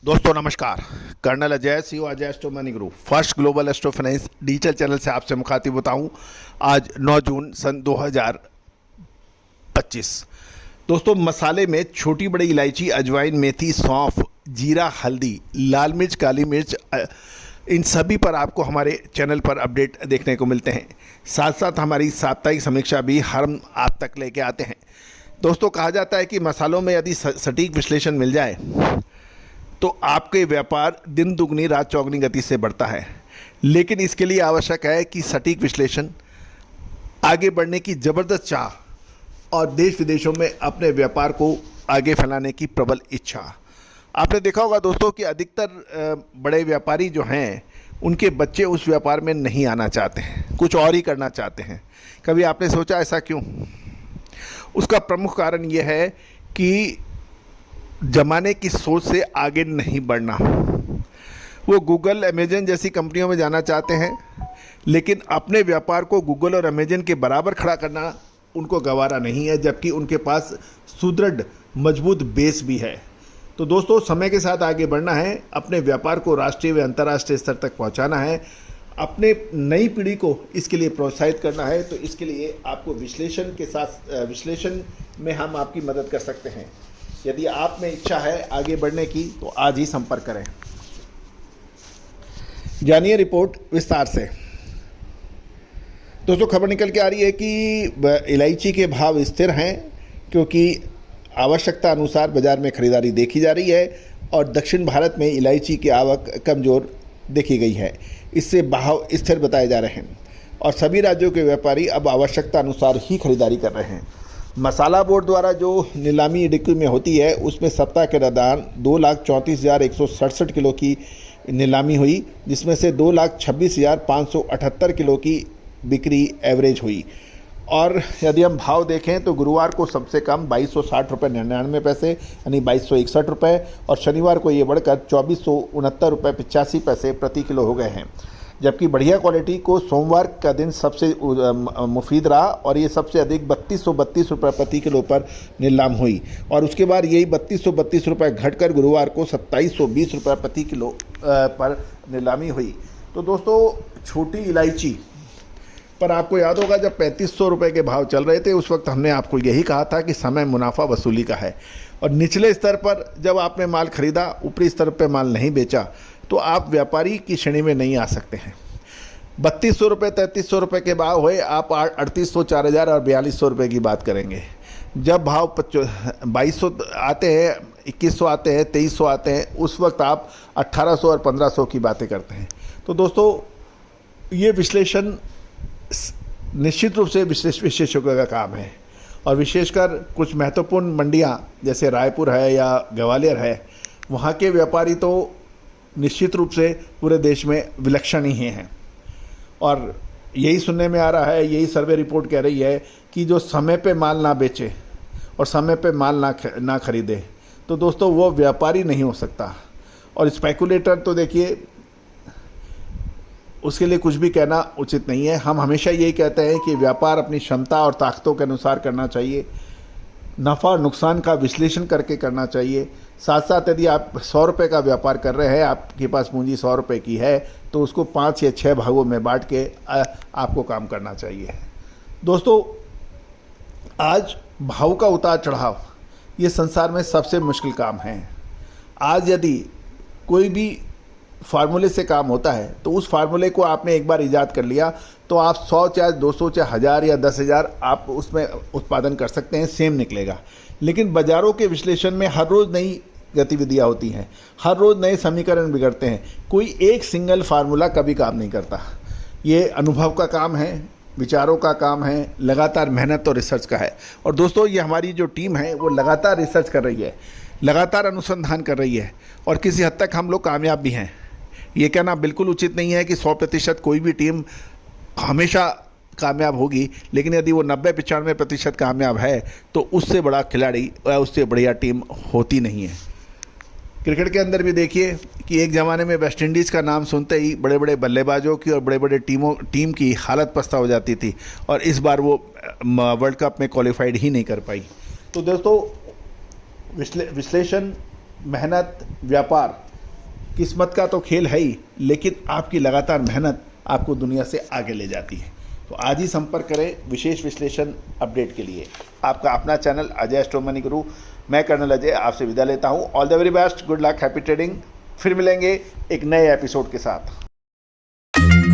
दोस्तों नमस्कार। Colonel Ajay CO Ajay astro money group first global astro finance digital channel से आपसे मुखातिब होता हूं। आज 9 जून सन 2025। दोस्तों, मसाले में छोटी बड़ी इलायची, अजवाइन, मेथी, सौंफ, जीरा, हल्दी, लाल मिर्च, काली मिर्च, इन सभी पर आपको हमारे चैनल पर अपडेट देखने को मिलते हैं। साथ साथ हमारी साप्ताहिक समीक्षा भी हम आप तक लेके आते हैं। दोस्तों, कहा जाता है कि मसालों में यदि सटीक विश्लेषण मिल जाए तो आपके व्यापार दिन दुगनी रात चौगनी गति से बढ़ता है। लेकिन इसके लिए आवश्यक है कि सटीक विश्लेषण, आगे बढ़ने की ज़बरदस्त चाह और देश विदेशों में अपने व्यापार को आगे फैलाने की प्रबल इच्छा। आपने देखा होगा दोस्तों कि अधिकतर बड़े व्यापारी जो हैं उनके बच्चे उस व्यापार में नहीं आना चाहते हैं, कुछ और ही करना चाहते हैं। कभी आपने सोचा ऐसा क्यों? उसका प्रमुख कारण यह है कि जमाने की सोच से आगे नहीं बढ़ना। वो गूगल, अमेजन जैसी कंपनियों में जाना चाहते हैं, लेकिन अपने व्यापार को गूगल और अमेजन के बराबर खड़ा करना उनको गवारा नहीं है, जबकि उनके पास सुदृढ़ मजबूत बेस भी है। तो दोस्तों, समय के साथ आगे बढ़ना है, अपने व्यापार को राष्ट्रीय व अंतर्राष्ट्रीय स्तर तक पहुंचाना है, अपने नई पीढ़ी को इसके लिए प्रोत्साहित करना है। तो इसके लिए आपको विश्लेषण में हम आपकी मदद कर सकते हैं। यदि आप में इच्छा है आगे बढ़ने की तो आज ही संपर्क करें। जानिए रिपोर्ट विस्तार से। दोस्तों, खबर निकल के आ रही है कि इलायची के भाव स्थिर हैं, क्योंकि आवश्यकता अनुसार बाजार में खरीदारी देखी जा रही है और दक्षिण भारत में इलायची की आवक कमज़ोर देखी गई है। इससे भाव स्थिर बताए जा रहे हैं और सभी राज्यों के व्यापारी अब आवश्यकता अनुसार ही खरीदारी कर रहे हैं। मसाला बोर्ड द्वारा जो नीलामी इडुक्की में होती है, उसमें सप्ताह के दौरान 2,34,167 किलो की नीलामी हुई, जिसमें से 2,26,578 किलो की बिक्री एवरेज हुई। और यदि हम भाव देखें तो गुरुवार को सबसे कम 2260 रुपये 99 पैसे यानी 2261 रुपये, और शनिवार को ये बढ़कर 2469 रुपये 85 पैसे प्रति किलो हो गए हैं। जबकि बढ़िया क्वालिटी को सोमवार का दिन सबसे मुफीद रहा और ये सबसे अधिक 3232 रुपये प्रति किलो पर नीलाम हुई, और उसके बाद यही 3232 रुपये घटकर गुरुवार को 2720 रुपये प्रति किलो पर नीलामी हुई। तो दोस्तों, छोटी इलायची पर आपको याद होगा जब 3500 रुपये के भाव चल रहे थे, उस वक्त हमने आपको यही कहा था कि समय मुनाफा वसूली का है। और निचले स्तर पर जब आपने माल खरीदा, ऊपरी स्तर पर माल नहीं बेचा, तो आप व्यापारी की श्रेणी में नहीं आ सकते हैं। 3200 रुपये 3300 रुपये के भाव हुए, आप 3800, 4000 और 4200 रुपये की बात करेंगे। जब भाव 2200 आते हैं, 2100 आते हैं, 2300 आते हैं, उस वक्त आप 1800 और 1500 की बातें करते हैं। तो दोस्तों, ये विश्लेषण निश्चित रूप से विशेषज्ञों का काम है, और विशेषकर कुछ महत्वपूर्ण मंडियां जैसे रायपुर है या ग्वालियर है, वहाँ के व्यापारी तो निश्चित रूप से पूरे देश में विलक्षण ही हैं। और यही सुनने में आ रहा है, यही सर्वे रिपोर्ट कह रही है कि जो समय पे माल ना बेचे और समय पे माल ना खरीदे, तो दोस्तों वो व्यापारी नहीं हो सकता। और स्पेकुलेटर तो देखिए, उसके लिए कुछ भी कहना उचित नहीं है। हम हमेशा यही कहते हैं कि व्यापार अपनी क्षमता और ताकतों के अनुसार करना चाहिए, नफ़ा और नुकसान का विश्लेषण करके करना चाहिए। साथ साथ यदि आप 100 रुपये का व्यापार कर रहे हैं, आपके पास पूंजी 100 रुपये की है, तो उसको 5 या 6 भागों में बांट के आपको काम करना चाहिए। दोस्तों, आज भाव का उतार चढ़ाव ये संसार में सबसे मुश्किल काम है। आज यदि कोई भी फार्मूले से काम होता है, तो उस फार्मूले को आपने एक बार ईजाद कर लिया तो आप 100 चाहे 200 चाहे 1000 या 10,000 आप उसमें उत्पादन कर सकते हैं, सेम निकलेगा। लेकिन बाज़ारों के विश्लेषण में हर रोज़ नई गतिविधियां होती हैं, हर रोज़ नए समीकरण बिगड़ते हैं। कोई एक सिंगल फार्मूला कभी काम नहीं करता। ये अनुभव का काम है, विचारों का काम है, लगातार मेहनत और रिसर्च का है। और दोस्तों, ये हमारी जो टीम है वो लगातार रिसर्च कर रही है, लगातार अनुसंधान कर रही है, और किसी हद तक हम लोग कामयाब भी हैं। ये कहना बिल्कुल उचित नहीं है कि 100% कोई भी टीम हमेशा कामयाब होगी, लेकिन यदि वो 90-95% कामयाब है तो उससे बड़ा खिलाड़ी या उससे बढ़िया टीम होती नहीं है। क्रिकेट के अंदर भी देखिए कि एक ज़माने में वेस्ट इंडीज़ का नाम सुनते ही बड़े बड़े बल्लेबाजों की और बड़े बड़े टीम की हालत पस्ता हो जाती थी, और इस बार वो वर्ल्ड कप में क्वालिफाइड ही नहीं कर पाई। तो दोस्तों, विश्लेषण, मेहनत, व्यापार, किस्मत का तो खेल है ही, लेकिन आपकी लगातार मेहनत आपको दुनिया से आगे ले जाती है। तो आज ही संपर्क करें विशेष विश्लेषण अपडेट के लिए। आपका अपना चैनल अजय एस्ट्रो मनी गुरु, मैं कर्नल अजय आपसे विदा लेता हूँ। All the very best, good luck, happy trading. फिर मिलेंगे एक नए एपिसोड के साथ।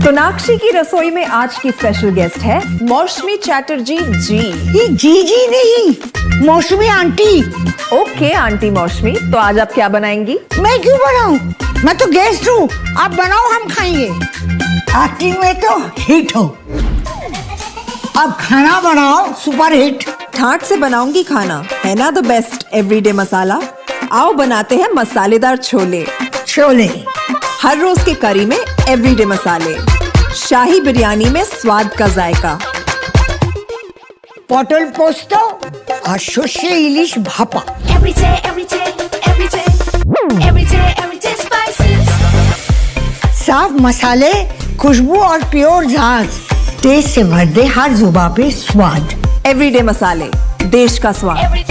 सोनाक्षी की रसोई में आज की स्पेशल गेस्ट है मौसमी चैटर्जी जी। ये जी नहीं, मौसमी आंटी। ओके आंटी मौसमी, तो आज आप क्या बनाएंगी? मैं क्यों बनाऊं? मैं तो गेस्ट हूँ, आप बनाओ, हम खाएंगे। एक्टिंग में तो हिट हो, अब खाना बनाओ सुपर हिट। ठाट से बनाऊंगी खाना, है ना द बेस्ट एवरीडे मसाला। आओ बनाते हैं मसालेदार छोले। छोले हर रोज के करी में एवरीडे मसाले, शाही बिरयानी में स्वाद का जायका। पटल पोस्तो और सर्षे इलिश भापा। साफ मसाले, खुशबू और प्योर झांझ, टेस्ट से भर दे हर जुबान पे स्वाद। एवरीडे मसाले, देश का स्वाद।